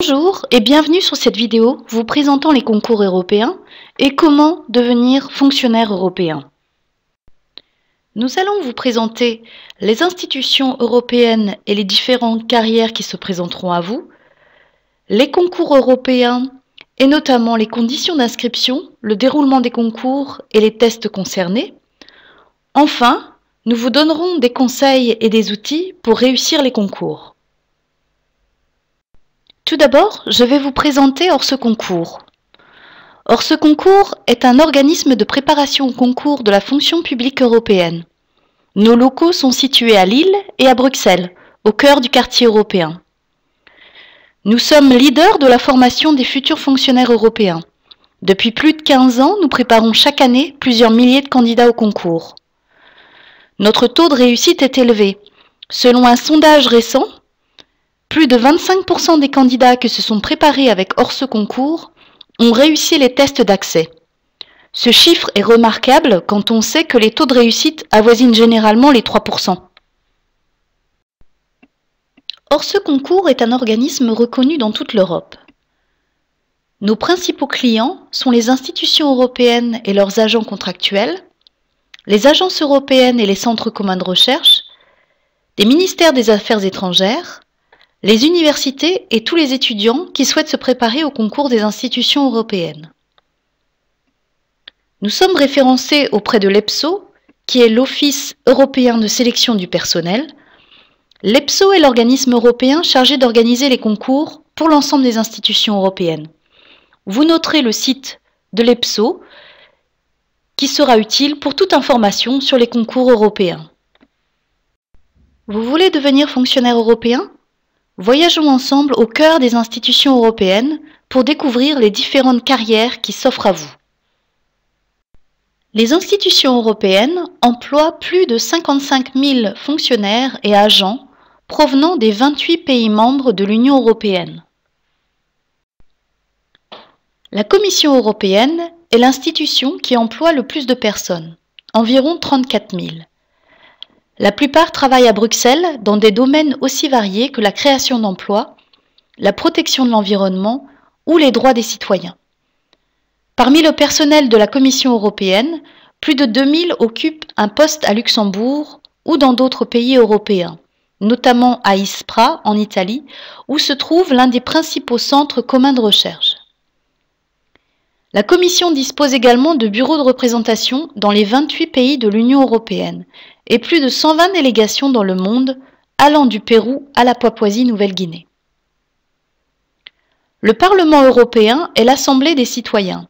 Bonjour et bienvenue sur cette vidéo vous présentant les concours européens et comment devenir fonctionnaire européen. Nous allons vous présenter les institutions européennes et les différentes carrières qui se présenteront à vous, les concours européens et notamment les conditions d'inscription, le déroulement des concours et les tests concernés. Enfin, nous vous donnerons des conseils et des outils pour réussir les concours. Tout d'abord, je vais vous présenter Orce Concours. Orce Concours est un organisme de préparation au concours de la fonction publique européenne. Nos locaux sont situés à Lille et à Bruxelles, au cœur du quartier européen. Nous sommes leaders de la formation des futurs fonctionnaires européens. Depuis plus de 15 ans, nous préparons chaque année plusieurs milliers de candidats au concours. Notre taux de réussite est élevé. Selon un sondage récent, plus de 25% des candidats qui se sont préparés avec Orce Concours ont réussi les tests d'accès. Ce chiffre est remarquable quand on sait que les taux de réussite avoisinent généralement les 3%. Orce Concours est un organisme reconnu dans toute l'Europe. Nos principaux clients sont les institutions européennes et leurs agents contractuels, les agences européennes et les centres communs de recherche, les ministères des Affaires étrangères, les universités et tous les étudiants qui souhaitent se préparer au concours des institutions européennes. Nous sommes référencés auprès de l'EPSO, qui est l'Office européen de sélection du personnel. L'EPSO est l'organisme européen chargé d'organiser les concours pour l'ensemble des institutions européennes. Vous noterez le site de l'EPSO qui sera utile pour toute information sur les concours européens. Vous voulez devenir fonctionnaire européen ? Voyageons ensemble au cœur des institutions européennes pour découvrir les différentes carrières qui s'offrent à vous. Les institutions européennes emploient plus de 55 000 fonctionnaires et agents provenant des 28 pays membres de l'Union européenne. La Commission européenne est l'institution qui emploie le plus de personnes, environ 34 000. La plupart travaillent à Bruxelles dans des domaines aussi variés que la création d'emplois, la protection de l'environnement ou les droits des citoyens. Parmi le personnel de la Commission européenne, plus de 2000 occupent un poste à Luxembourg ou dans d'autres pays européens, notamment à Ispra en Italie, où se trouve l'un des principaux centres communs de recherche. La Commission dispose également de bureaux de représentation dans les 28 pays de l'Union européenne et plus de 120 délégations dans le monde, allant du Pérou à la Papouasie-Nouvelle-Guinée. Le Parlement européen est l'Assemblée des citoyens.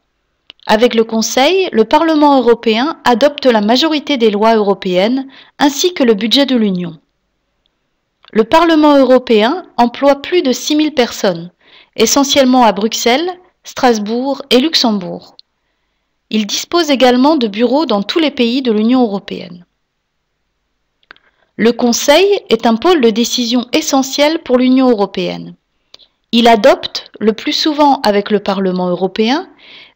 Avec le Conseil, le Parlement européen adopte la majorité des lois européennes ainsi que le budget de l'Union. Le Parlement européen emploie plus de 6000 personnes, essentiellement à Bruxelles, Strasbourg et Luxembourg. Il dispose également de bureaux dans tous les pays de l'Union européenne. Le Conseil est un pôle de décision essentiel pour l'Union européenne. Il adopte, le plus souvent avec le Parlement européen,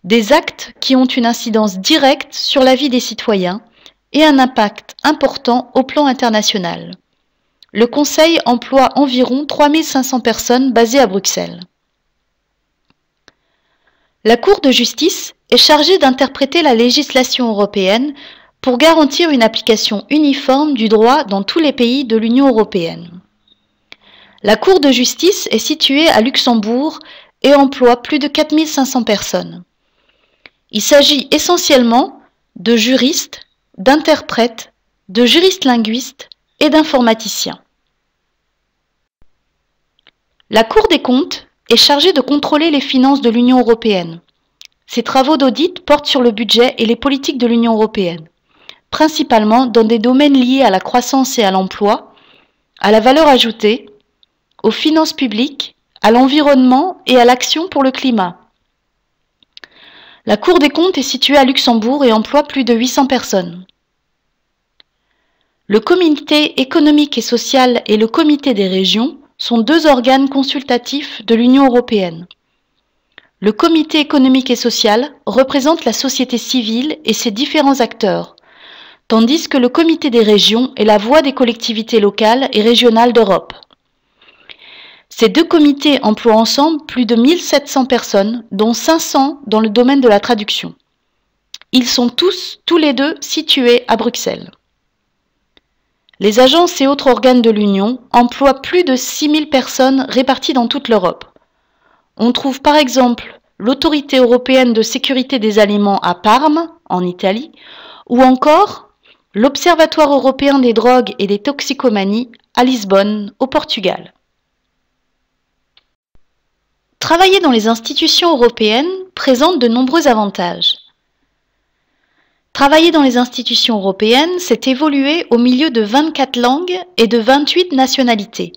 des actes qui ont une incidence directe sur la vie des citoyens et un impact important au plan international. Le Conseil emploie environ 3500 personnes basées à Bruxelles. La Cour de justice est chargée d'interpréter la législation européenne pour garantir une application uniforme du droit dans tous les pays de l'Union européenne. La Cour de justice est située à Luxembourg et emploie plus de 4500 personnes. Il s'agit essentiellement de juristes, d'interprètes, de juristes linguistes et d'informaticiens. La Cour des comptes est chargée de contrôler les finances de l'Union européenne. Ses travaux d'audit portent sur le budget et les politiques de l'Union européenne, principalement dans des domaines liés à la croissance et à l'emploi, à la valeur ajoutée, aux finances publiques, à l'environnement et à l'action pour le climat. La Cour des comptes est située à Luxembourg et emploie plus de 800 personnes. Le Comité économique et social et le Comité des régions sont deux organes consultatifs de l'Union européenne. Le Comité économique et social représente la société civile et ses différents acteurs, tandis que le Comité des régions est la voix des collectivités locales et régionales d'Europe. Ces deux comités emploient ensemble plus de 1700 personnes, dont 500 dans le domaine de la traduction. Ils sont tous les deux situés à Bruxelles. Les agences et autres organes de l'Union emploient plus de 6000 personnes réparties dans toute l'Europe. On trouve par exemple l'Autorité européenne de sécurité des aliments à Parme, en Italie, ou encore l'Observatoire européen des drogues et des toxicomanies à Lisbonne, au Portugal. Travailler dans les institutions européennes présente de nombreux avantages. Travailler dans les institutions européennes, c'est évoluer au milieu de 24 langues et de 28 nationalités.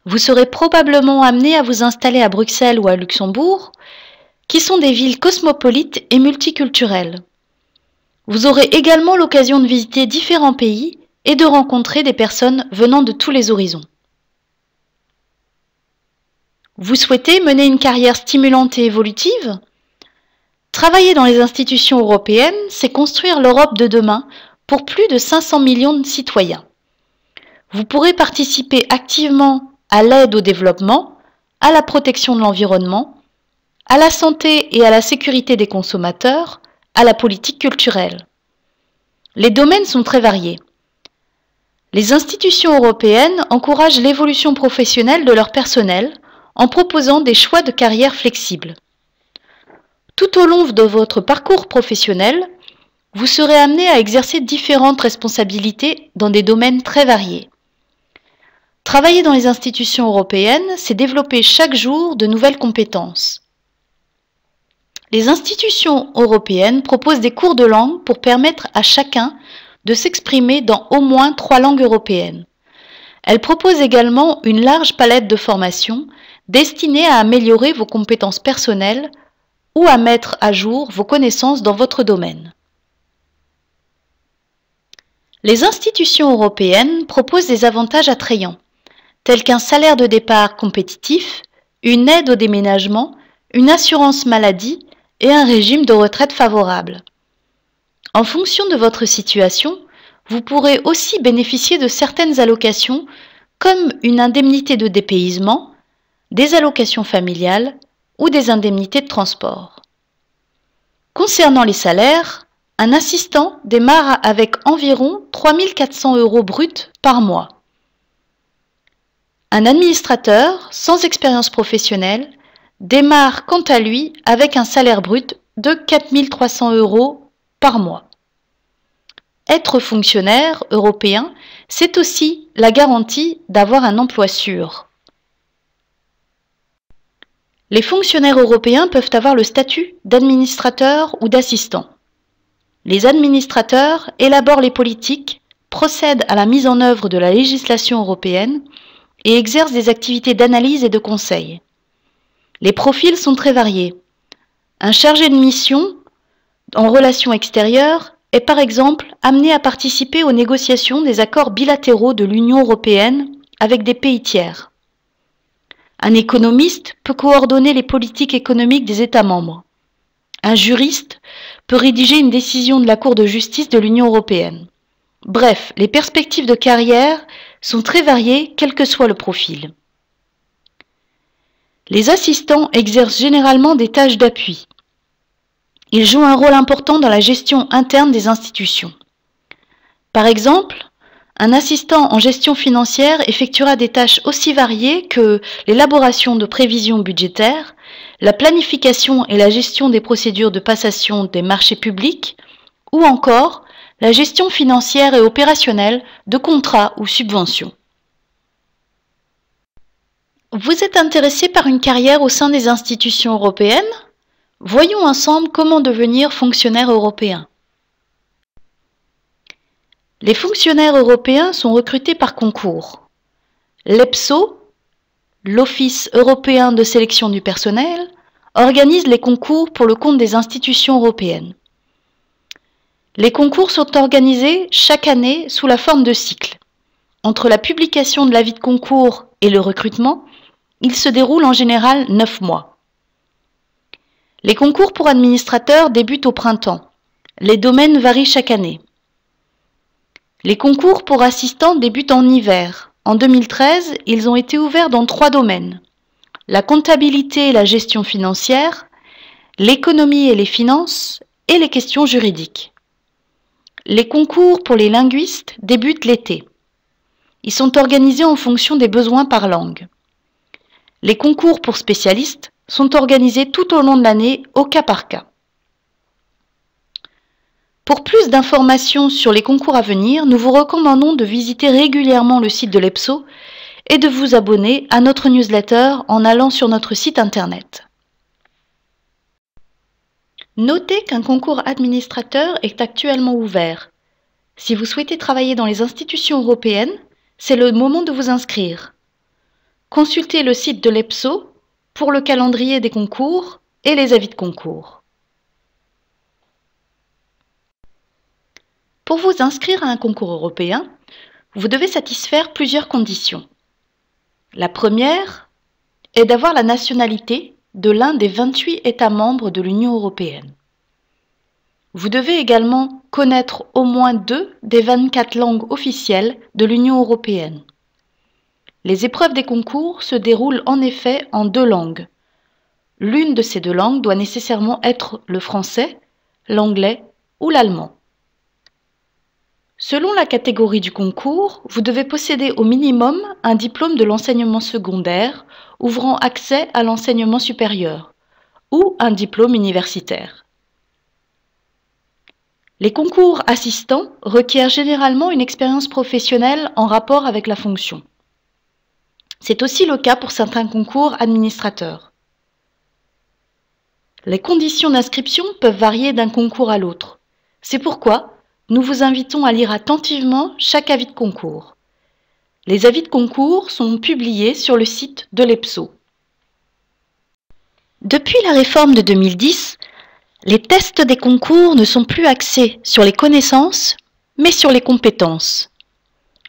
Vous serez probablement amené à vous installer à Bruxelles ou à Luxembourg, qui sont des villes cosmopolites et multiculturelles. Vous aurez également l'occasion de visiter différents pays et de rencontrer des personnes venant de tous les horizons. Vous souhaitez mener une carrière stimulante et évolutive ? Travailler dans les institutions européennes, c'est construire l'Europe de demain pour plus de 500 millions de citoyens. Vous pourrez participer activement à l'aide au développement, à la protection de l'environnement, à la santé et à la sécurité des consommateurs, à la politique culturelle. Les domaines sont très variés. Les institutions européennes encouragent l'évolution professionnelle de leur personnel en proposant des choix de carrière flexibles. Tout au long de votre parcours professionnel, vous serez amené à exercer différentes responsabilités dans des domaines très variés. Travailler dans les institutions européennes, c'est développer chaque jour de nouvelles compétences. Les institutions européennes proposent des cours de langue pour permettre à chacun de s'exprimer dans au moins 3 langues européennes. Elles proposent également une large palette de formations destinées à améliorer vos compétences personnelles ou à mettre à jour vos connaissances dans votre domaine. Les institutions européennes proposent des avantages attrayants, tels qu'un salaire de départ compétitif, une aide au déménagement, une assurance maladie et un régime de retraite favorable. En fonction de votre situation, vous pourrez aussi bénéficier de certaines allocations comme une indemnité de dépaysement, des allocations familiales ou des indemnités de transport. Concernant les salaires, un assistant démarre avec environ 3 400 € bruts par mois. Un administrateur sans expérience professionnelle démarre quant à lui avec un salaire brut de 4 300 € par mois. Être fonctionnaire européen, c'est aussi la garantie d'avoir un emploi sûr. Les fonctionnaires européens peuvent avoir le statut d'administrateur ou d'assistant. Les administrateurs élaborent les politiques, procèdent à la mise en œuvre de la législation européenne et exercent des activités d'analyse et de conseil. Les profils sont très variés. Un chargé de mission en relations extérieures est par exemple amené à participer aux négociations des accords bilatéraux de l'Union européenne avec des pays tiers. Un économiste peut coordonner les politiques économiques des États membres. Un juriste peut rédiger une décision de la Cour de justice de l'Union européenne. Bref, les perspectives de carrière sont très variées, quel que soit le profil. Les assistants exercent généralement des tâches d'appui. Ils jouent un rôle important dans la gestion interne des institutions. Par exemple, un assistant en gestion financière effectuera des tâches aussi variées que l'élaboration de prévisions budgétaires, la planification et la gestion des procédures de passation des marchés publics, ou encore la gestion financière et opérationnelle de contrats ou subventions. Vous êtes intéressé par une carrière au sein des institutions européennes ? Voyons ensemble comment devenir fonctionnaire européen. Les fonctionnaires européens sont recrutés par concours. L'EPSO, l'Office européen de sélection du personnel, organise les concours pour le compte des institutions européennes. Les concours sont organisés chaque année sous la forme de cycles. Entre la publication de l'avis de concours et le recrutement, il se déroule en général 9 mois. Les concours pour administrateurs débutent au printemps. Les domaines varient chaque année. Les concours pour assistants débutent en hiver. En 2013, ils ont été ouverts dans 3 domaines: la comptabilité et la gestion financière, l'économie et les finances, et les questions juridiques. Les concours pour les linguistes débutent l'été. Ils sont organisés en fonction des besoins par langue. Les concours pour spécialistes sont organisés tout au long de l'année au cas par cas. Pour plus d'informations sur les concours à venir, nous vous recommandons de visiter régulièrement le site de l'EPSO et de vous abonner à notre newsletter en allant sur notre site internet. Notez qu'un concours administrateur est actuellement ouvert. Si vous souhaitez travailler dans les institutions européennes, c'est le moment de vous inscrire. Consultez le site de l'EPSO pour le calendrier des concours et les avis de concours. Pour vous inscrire à un concours européen, vous devez satisfaire plusieurs conditions. La première est d'avoir la nationalité de l'un des 28 États membres de l'Union européenne. Vous devez également connaître au moins 2 des 24 langues officielles de l'Union européenne. Les épreuves des concours se déroulent en effet en 2 langues. L'une de ces 2 langues doit nécessairement être le français, l'anglais ou l'allemand. Selon la catégorie du concours, vous devez posséder au minimum un diplôme de l'enseignement secondaire ouvrant accès à l'enseignement supérieur ou un diplôme universitaire. Les concours assistants requièrent généralement une expérience professionnelle en rapport avec la fonction. C'est aussi le cas pour certains concours administrateurs. Les conditions d'inscription peuvent varier d'un concours à l'autre. C'est pourquoi nous vous invitons à lire attentivement chaque avis de concours. Les avis de concours sont publiés sur le site de l'EPSO. Depuis la réforme de 2010, les tests des concours ne sont plus axés sur les connaissances, mais sur les compétences.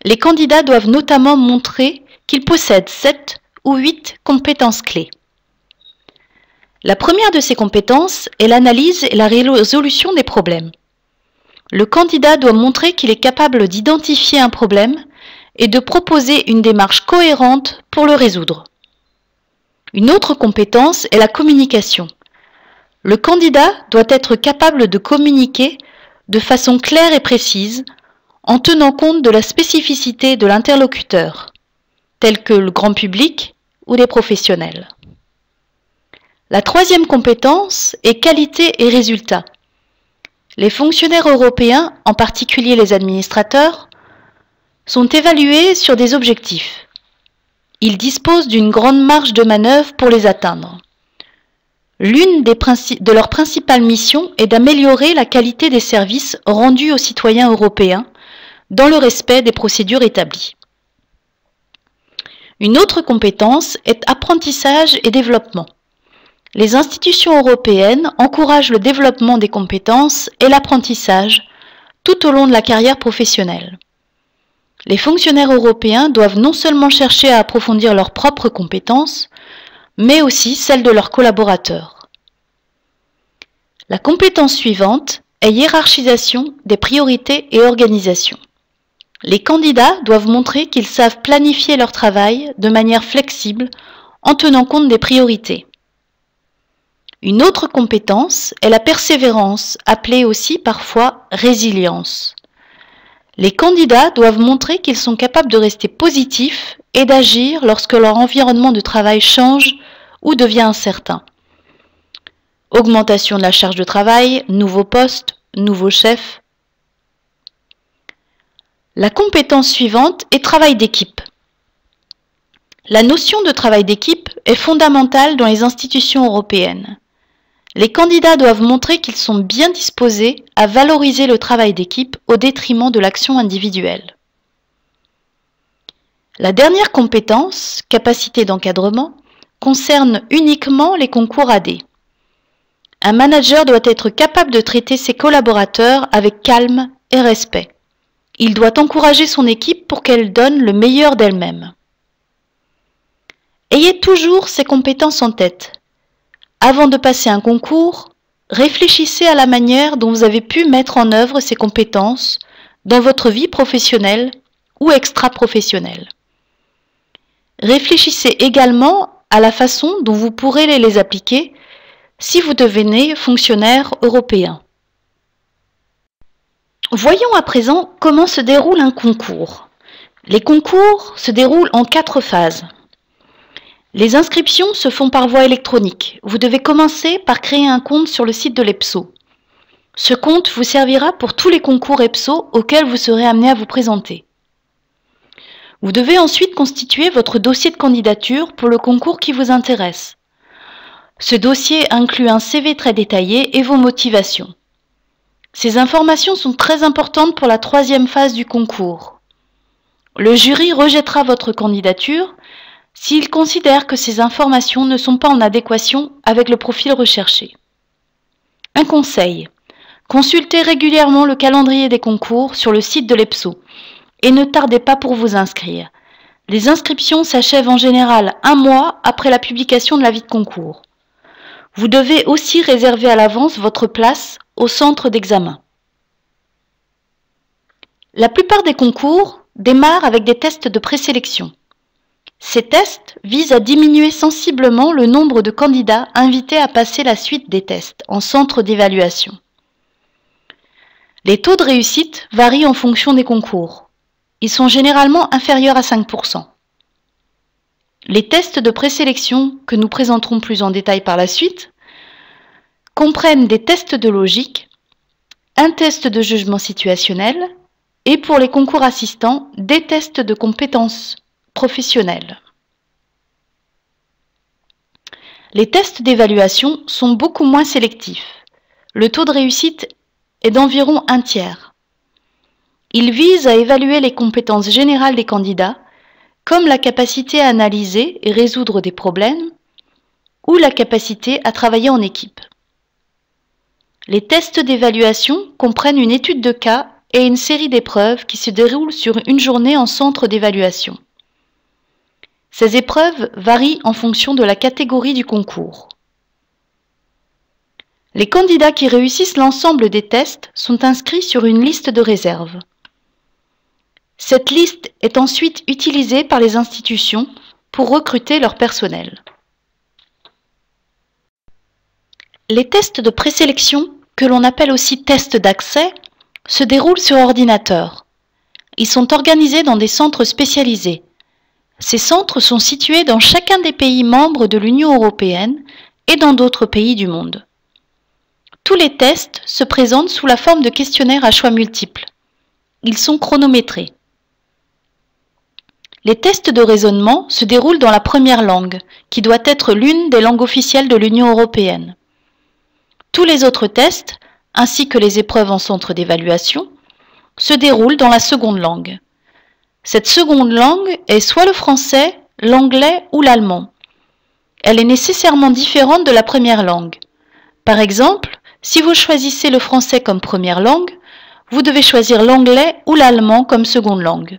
Les candidats doivent notamment montrer qu'ils possèdent 7 ou 8 compétences clés. La première de ces compétences est l'analyse et la résolution des problèmes. Le candidat doit montrer qu'il est capable d'identifier un problème et de proposer une démarche cohérente pour le résoudre. Une autre compétence est la communication. Le candidat doit être capable de communiquer de façon claire et précise en tenant compte de la spécificité de l'interlocuteur, tel que le grand public ou des professionnels. La troisième compétence est qualité et résultat. Les fonctionnaires européens, en particulier les administrateurs, sont évalués sur des objectifs. Ils disposent d'une grande marge de manœuvre pour les atteindre. L'une de leurs principales missions est d'améliorer la qualité des services rendus aux citoyens européens dans le respect des procédures établies. Une autre compétence est apprentissage et développement. Les institutions européennes encouragent le développement des compétences et l'apprentissage tout au long de la carrière professionnelle. Les fonctionnaires européens doivent non seulement chercher à approfondir leurs propres compétences, mais aussi celles de leurs collaborateurs. La compétence suivante est hiérarchisation des priorités et organisation. Les candidats doivent montrer qu'ils savent planifier leur travail de manière flexible en tenant compte des priorités. Une autre compétence est la persévérance, appelée aussi parfois résilience. Les candidats doivent montrer qu'ils sont capables de rester positifs et d'agir lorsque leur environnement de travail change ou devient incertain. Augmentation de la charge de travail, nouveaux postes, nouveaux chefs. La compétence suivante est travail d'équipe. La notion de travail d'équipe est fondamentale dans les institutions européennes. Les candidats doivent montrer qu'ils sont bien disposés à valoriser le travail d'équipe au détriment de l'action individuelle. La dernière compétence, capacité d'encadrement, concerne uniquement les concours AD. Un manager doit être capable de traiter ses collaborateurs avec calme et respect. Il doit encourager son équipe pour qu'elle donne le meilleur d'elle-même. Ayez toujours ces compétences en tête. Avant de passer un concours, réfléchissez à la manière dont vous avez pu mettre en œuvre ces compétences dans votre vie professionnelle ou extra-professionnelle. Réfléchissez également à la façon dont vous pourrez les appliquer si vous devenez fonctionnaire européen. Voyons à présent comment se déroule un concours. Les concours se déroulent en 4 phases. Les inscriptions se font par voie électronique. Vous devez commencer par créer un compte sur le site de l'EPSO. Ce compte vous servira pour tous les concours EPSO auxquels vous serez amené à vous présenter. Vous devez ensuite constituer votre dossier de candidature pour le concours qui vous intéresse. Ce dossier inclut un CV très détaillé et vos motivations. Ces informations sont très importantes pour la 3e phase du concours. Le jury rejettera votre candidature s'il considère que ces informations ne sont pas en adéquation avec le profil recherché. Un conseil: consultez régulièrement le calendrier des concours sur le site de l'EPSO et ne tardez pas pour vous inscrire. Les inscriptions s'achèvent en général 1 mois après la publication de l'avis de concours. Vous devez aussi réserver à l'avance votre place au centre d'examen. La plupart des concours démarrent avec des tests de présélection. Ces tests visent à diminuer sensiblement le nombre de candidats invités à passer la suite des tests en centre d'évaluation. Les taux de réussite varient en fonction des concours. Ils sont généralement inférieurs à 5%. Les tests de présélection, que nous présenterons plus en détail par la suite, comprennent des tests de logique, un test de jugement situationnel et pour les concours assistants, des tests de compétences professionnelles. Les tests d'évaluation sont beaucoup moins sélectifs. Le taux de réussite est d'environ 1/3. Ils visent à évaluer les compétences générales des candidats, comme la capacité à analyser et résoudre des problèmes ou la capacité à travailler en équipe. Les tests d'évaluation comprennent une étude de cas et une série d'épreuves qui se déroulent sur une journée en centre d'évaluation. Ces épreuves varient en fonction de la catégorie du concours. Les candidats qui réussissent l'ensemble des tests sont inscrits sur une liste de réserve. Cette liste est ensuite utilisée par les institutions pour recruter leur personnel. Les tests de présélection, que l'on appelle aussi tests d'accès, se déroulent sur ordinateur. Ils sont organisés dans des centres spécialisés. Ces centres sont situés dans chacun des pays membres de l'Union européenne et dans d'autres pays du monde. Tous les tests se présentent sous la forme de questionnaires à choix multiples. Ils sont chronométrés. Les tests de raisonnement se déroulent dans la première langue, qui doit être l'une des langues officielles de l'Union européenne. Tous les autres tests, ainsi que les épreuves en centre d'évaluation, se déroulent dans la seconde langue. Cette seconde langue est soit le français, l'anglais ou l'allemand. Elle est nécessairement différente de la première langue. Par exemple, si vous choisissez le français comme première langue, vous devez choisir l'anglais ou l'allemand comme seconde langue.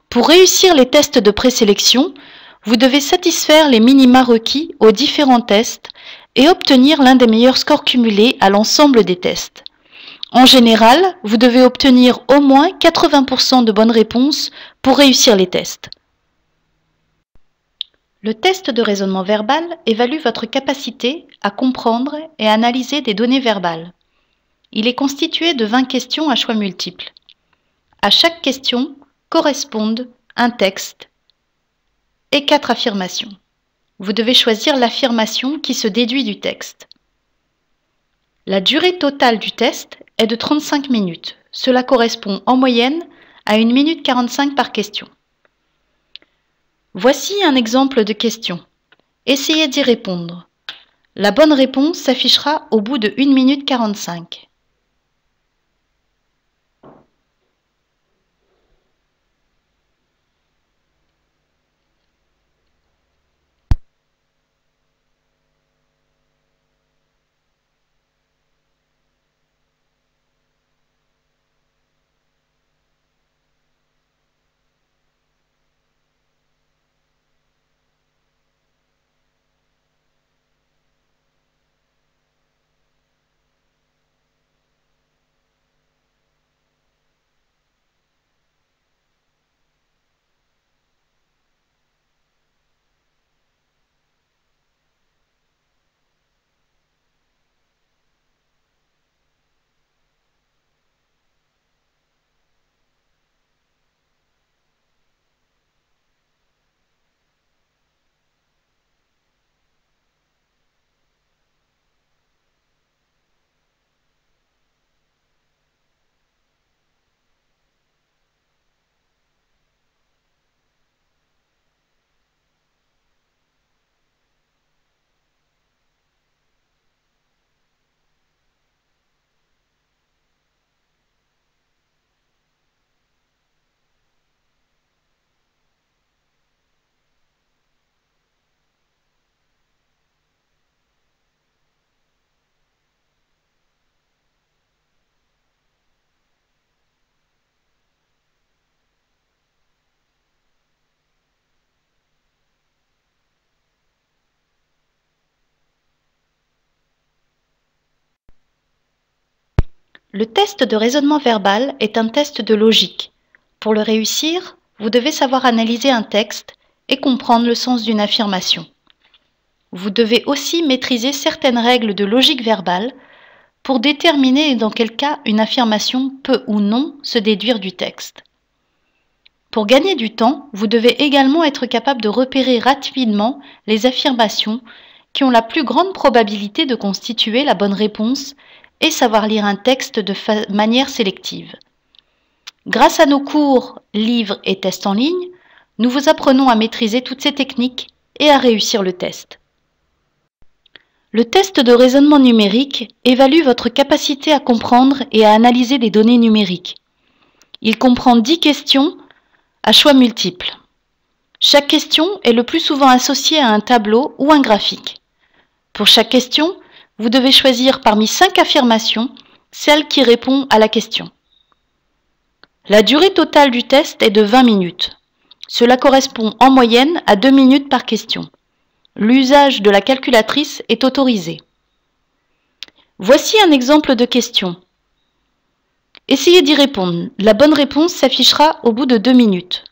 Pour réussir les tests de présélection, vous devez satisfaire les minima requis aux différents tests et obtenir l'un des meilleurs scores cumulés à l'ensemble des tests. En général, vous devez obtenir au moins 80% de bonnes réponses pour réussir les tests. Le test de raisonnement verbal évalue votre capacité à comprendre et analyser des données verbales. Il est constitué de 20 questions à choix multiples. À chaque question correspondent un texte et 4 affirmations. Vous devez choisir l'affirmation qui se déduit du texte. La durée totale du test est de 35 minutes. Cela correspond en moyenne à 1 minute 45 par question. Voici un exemple de question. Essayez d'y répondre. La bonne réponse s'affichera au bout de 1 minute 45. Le test de raisonnement verbal est un test de logique. Pour le réussir, vous devez savoir analyser un texte et comprendre le sens d'une affirmation. Vous devez aussi maîtriser certaines règles de logique verbale pour déterminer dans quel cas une affirmation peut ou non se déduire du texte. Pour gagner du temps, vous devez également être capable de repérer rapidement les affirmations qui ont la plus grande probabilité de constituer la bonne réponse et savoir lire un texte de manière sélective. Grâce à nos cours, livres et tests en ligne, nous vous apprenons à maîtriser toutes ces techniques et à réussir le test. Le test de raisonnement numérique évalue votre capacité à comprendre et à analyser des données numériques. Il comprend 10 questions à choix multiples. Chaque question est le plus souvent associée à un tableau ou un graphique. Pour chaque question, vous devez choisir parmi 5 affirmations celle qui répond à la question. La durée totale du test est de 20 minutes. Cela correspond en moyenne à 2 minutes par question. L'usage de la calculatrice est autorisé. Voici un exemple de question. Essayez d'y répondre. La bonne réponse s'affichera au bout de 2 minutes.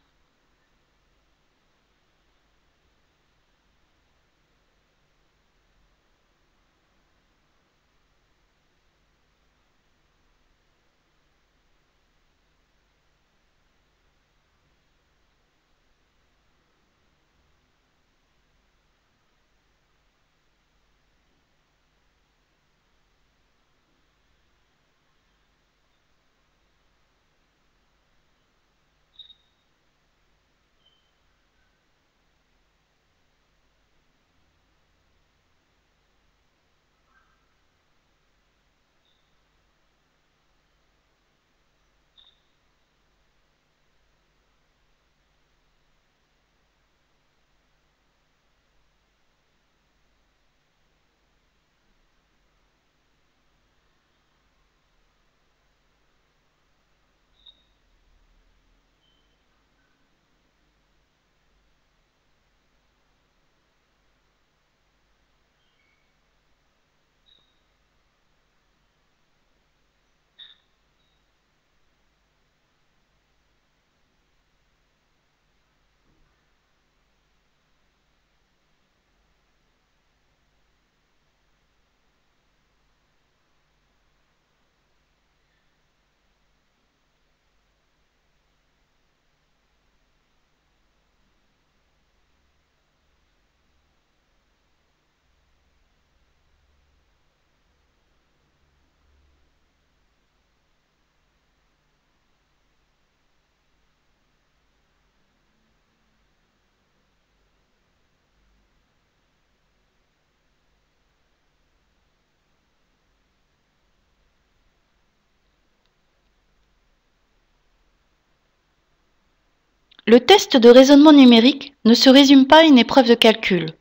Le test de raisonnement numérique ne se résume pas à une épreuve de calcul.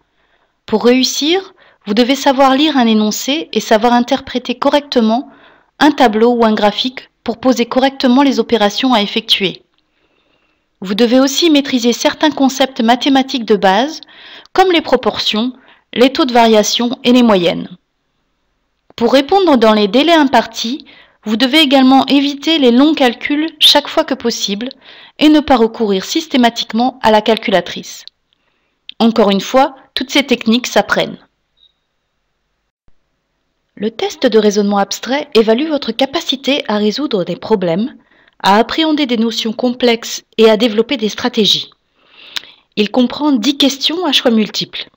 Pour réussir, vous devez savoir lire un énoncé et savoir interpréter correctement un tableau ou un graphique pour poser correctement les opérations à effectuer. Vous devez aussi maîtriser certains concepts mathématiques de base, comme les proportions, les taux de variation et les moyennes. Pour répondre dans les délais impartis, vous devez également éviter les longs calculs chaque fois que possible et ne pas recourir systématiquement à la calculatrice. Encore une fois, toutes ces techniques s'apprennent. Le test de raisonnement abstrait évalue votre capacité à résoudre des problèmes, à appréhender des notions complexes et à développer des stratégies. Il comprend 10 questions à choix multiples.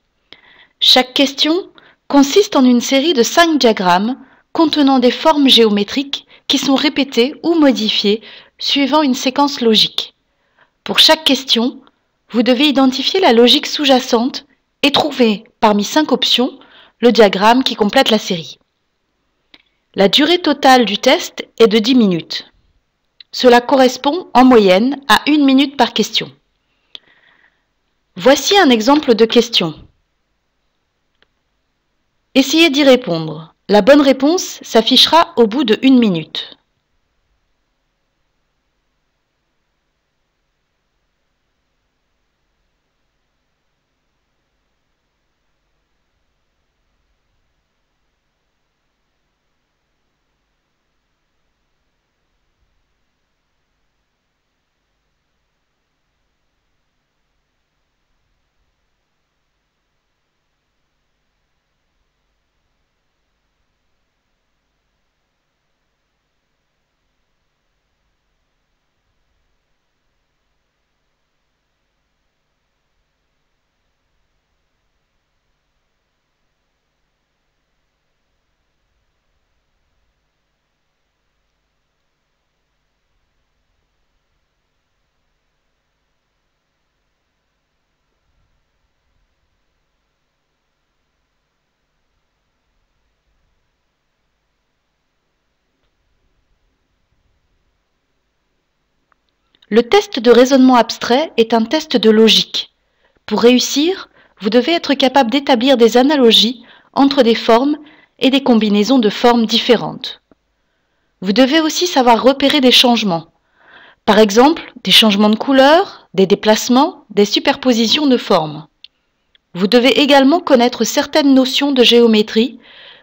Chaque question consiste en une série de 5 diagrammes contenant des formes géométriques qui sont répétées ou modifiées suivant une séquence logique. Pour chaque question, vous devez identifier la logique sous-jacente et trouver, parmi 5 options, le diagramme qui complète la série. La durée totale du test est de 10 minutes. Cela correspond en moyenne à 1 minute par question. Voici un exemple de question. Essayez d'y répondre. La bonne réponse s'affichera au bout de 1 minute. Le test de raisonnement abstrait est un test de logique. Pour réussir, vous devez être capable d'établir des analogies entre des formes et des combinaisons de formes différentes. Vous devez aussi savoir repérer des changements. Par exemple, des changements de couleur, des déplacements, des superpositions de formes. Vous devez également connaître certaines notions de géométrie,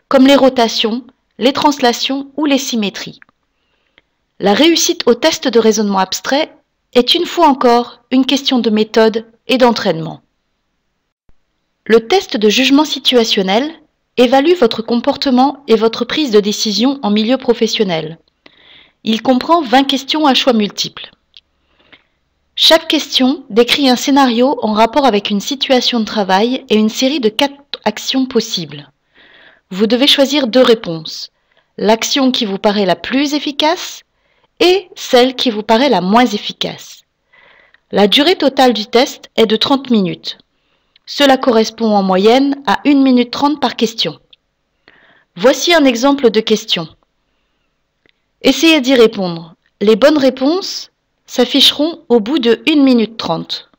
comme les rotations, les translations ou les symétries. La réussite au test de raisonnement abstrait est une fois encore une question de méthode et d'entraînement. Le test de jugement situationnel évalue votre comportement et votre prise de décision en milieu professionnel. Il comprend 20 questions à choix multiples. Chaque question décrit un scénario en rapport avec une situation de travail et une série de 4 actions possibles. Vous devez choisir 2 réponses, l'action qui vous paraît la plus efficace et celle qui vous paraît la moins efficace. La durée totale du test est de 30 minutes. Cela correspond en moyenne à 1 minute 30 par question. Voici un exemple de question. Essayez d'y répondre. Les bonnes réponses s'afficheront au bout de 1 minute 30.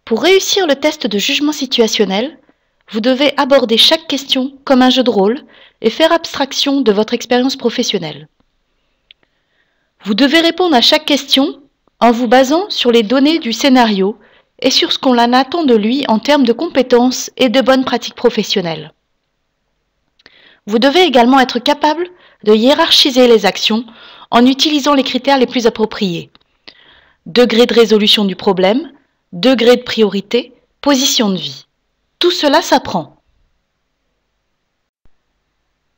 Pour réussir le test de jugement situationnel, vous devez aborder chaque question comme un jeu de rôle et faire abstraction de votre expérience professionnelle. Vous devez répondre à chaque question en vous basant sur les données du scénario et sur ce qu'on en attend de lui en termes de compétences et de bonnes pratiques professionnelles. Vous devez également être capable de hiérarchiser les actions en utilisant les critères les plus appropriés. Degré de résolution du problème, degré de priorité, position de vie. Tout cela s'apprend.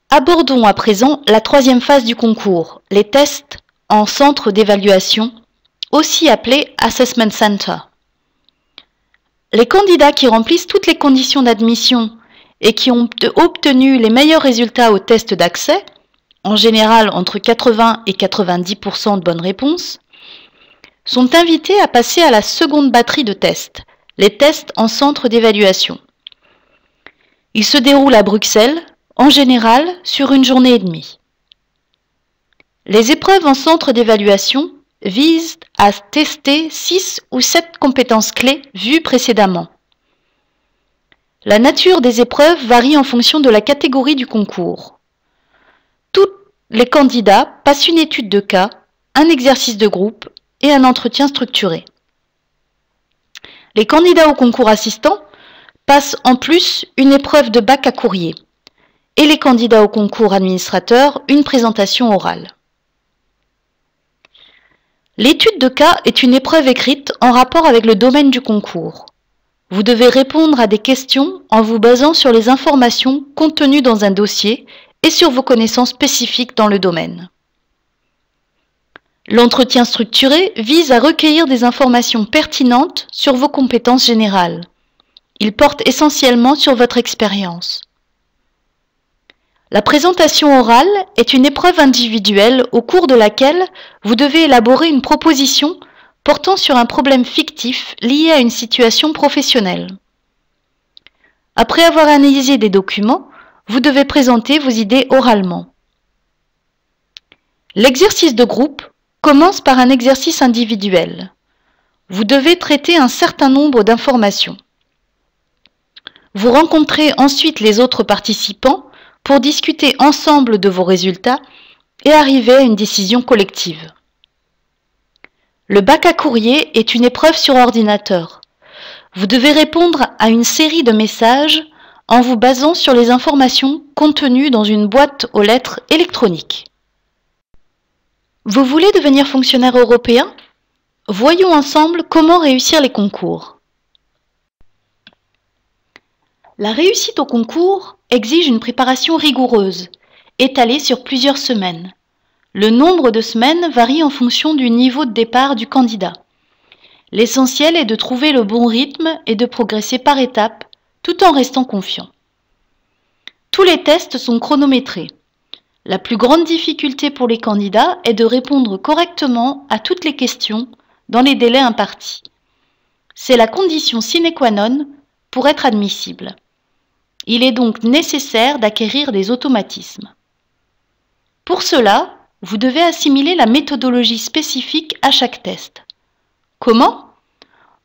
Abordons à présent la 3e phase du concours, les tests en centre d'évaluation, aussi appelés Assessment Center. Les candidats qui remplissent toutes les conditions d'admission et qui ont obtenu les meilleurs résultats au test d'accès, en général entre 80 et 90% de bonnes réponses, sont invités à passer à la seconde batterie de tests, les tests en centre d'évaluation. Ils se déroulent à Bruxelles, en général sur une journée et demie. Les épreuves en centre d'évaluation visent à tester 6 ou 7 compétences clés vues précédemment. La nature des épreuves varie en fonction de la catégorie du concours. Tous les candidats passent une étude de cas, un exercice de groupe et un entretien structuré. Les candidats au concours assistant passent en plus une épreuve de bac à courrier et les candidats au concours administrateur une présentation orale. L'étude de cas est une épreuve écrite en rapport avec le domaine du concours. Vous devez répondre à des questions en vous basant sur les informations contenues dans un dossier et sur vos connaissances spécifiques dans le domaine. L'entretien structuré vise à recueillir des informations pertinentes sur vos compétences générales. Il porte essentiellement sur votre expérience. La présentation orale est une épreuve individuelle au cours de laquelle vous devez élaborer une proposition portant sur un problème fictif lié à une situation professionnelle. Après avoir analysé des documents, vous devez présenter vos idées oralement. L'exercice de groupe commence par un exercice individuel. Vous devez traiter un certain nombre d'informations. Vous rencontrez ensuite les autres participants pour discuter ensemble de vos résultats et arriver à une décision collective. Le bac à courrier est une épreuve sur ordinateur. Vous devez répondre à une série de messages en vous basant sur les informations contenues dans une boîte aux lettres électronique. Vous voulez devenir fonctionnaire européen? Voyons ensemble comment réussir les concours. La réussite au concours exige une préparation rigoureuse, étalée sur plusieurs semaines. Le nombre de semaines varie en fonction du niveau de départ du candidat. L'essentiel est de trouver le bon rythme et de progresser par étapes, tout en restant confiant. Tous les tests sont chronométrés. La plus grande difficulté pour les candidats est de répondre correctement à toutes les questions dans les délais impartis. C'est la condition sine qua non pour être admissible. Il est donc nécessaire d'acquérir des automatismes. Pour cela, vous devez assimiler la méthodologie spécifique à chaque test. Comment?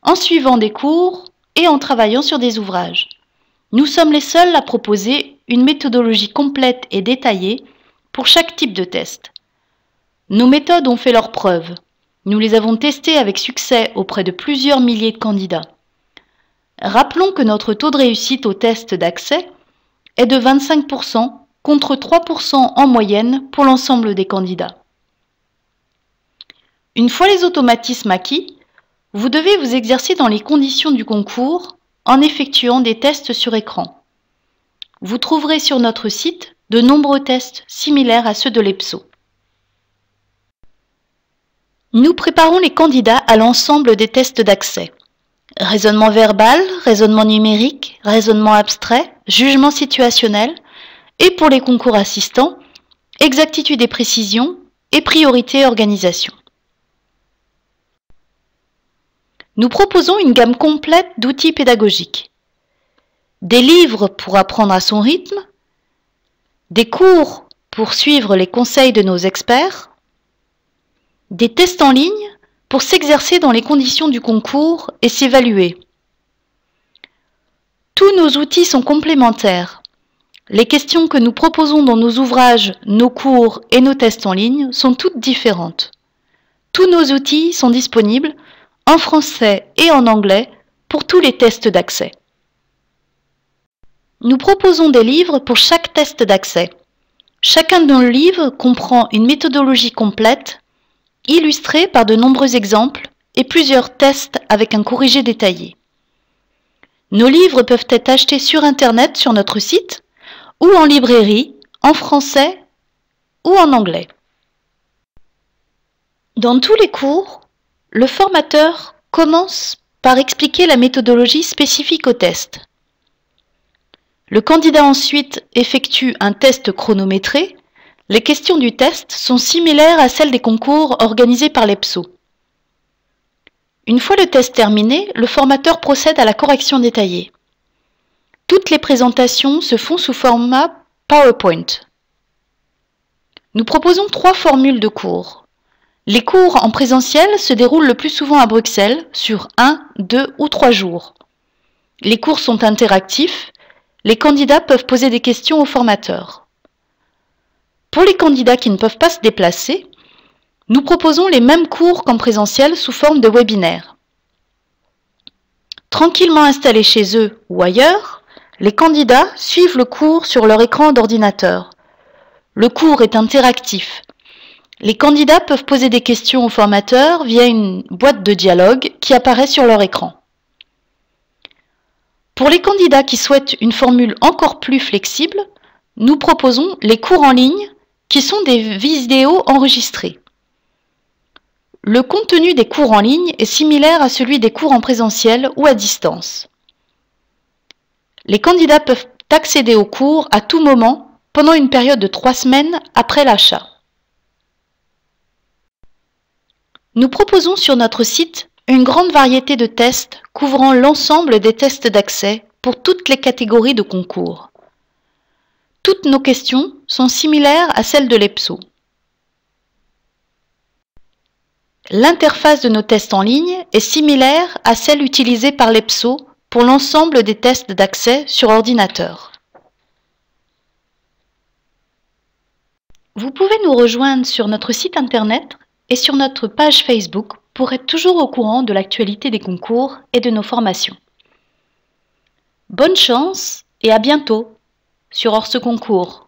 En suivant des cours et en travaillant sur des ouvrages. Nous sommes les seuls à proposer une méthodologie complète et détaillée pour chaque type de test. Nos méthodes ont fait leurs preuves. Nous les avons testées avec succès auprès de plusieurs milliers de candidats. Rappelons que notre taux de réussite au test d'accès est de 25% contre 3% en moyenne pour l'ensemble des candidats. Une fois les automatismes acquis, vous devez vous exercer dans les conditions du concours en effectuant des tests sur écran. Vous trouverez sur notre site de nombreux tests similaires à ceux de l'EPSO. Nous préparons les candidats à l'ensemble des tests d'accès. Raisonnement verbal, raisonnement numérique, raisonnement abstrait, jugement situationnel, et pour les concours assistants, exactitude et précision, et priorité et organisation. Nous proposons une gamme complète d'outils pédagogiques. Des livres pour apprendre à son rythme, des cours pour suivre les conseils de nos experts, des tests en ligne pour s'exercer dans les conditions du concours et s'évaluer. Tous nos outils sont complémentaires. Les questions que nous proposons dans nos ouvrages, nos cours et nos tests en ligne sont toutes différentes. Tous nos outils sont disponibles en français et en anglais pour tous les tests d'accès. Nous proposons des livres pour chaque test d'accès. Chacun de nos livres comprend une méthodologie complète, illustrée par de nombreux exemples et plusieurs tests avec un corrigé détaillé. Nos livres peuvent être achetés sur Internet sur notre site ou en librairie, en français ou en anglais. Dans tous les cours, le formateur commence par expliquer la méthodologie spécifique au test. Le candidat ensuite effectue un test chronométré. Les questions du test sont similaires à celles des concours organisés par l'EPSO. Une fois le test terminé, le formateur procède à la correction détaillée. Toutes les présentations se font sous format PowerPoint. Nous proposons 3 formules de cours. Les cours en présentiel se déroulent le plus souvent à Bruxelles sur 1, 2 ou 3 jours. Les cours sont interactifs. Les candidats peuvent poser des questions au formateur. Pour les candidats qui ne peuvent pas se déplacer, nous proposons les mêmes cours qu'en présentiel sous forme de webinaire. Tranquillement installés chez eux ou ailleurs, les candidats suivent le cours sur leur écran d'ordinateur. Le cours est interactif. Les candidats peuvent poser des questions au formateur via une boîte de dialogue qui apparaît sur leur écran. Pour les candidats qui souhaitent une formule encore plus flexible, nous proposons les cours en ligne qui sont des vidéos enregistrées. Le contenu des cours en ligne est similaire à celui des cours en présentiel ou à distance. Les candidats peuvent accéder aux cours à tout moment pendant une période de 3 semaines après l'achat. Nous proposons sur notre site une grande variété de tests couvrant l'ensemble des tests d'accès pour toutes les catégories de concours. Toutes nos questions sont similaires à celles de l'EPSO. L'interface de nos tests en ligne est similaire à celle utilisée par l'EPSO pour l'ensemble des tests d'accès sur ordinateur. Vous pouvez nous rejoindre sur notre site internet et sur notre page Facebook pour être toujours au courant de l'actualité des concours et de nos formations. Bonne chance et à bientôt sur Orce Concours.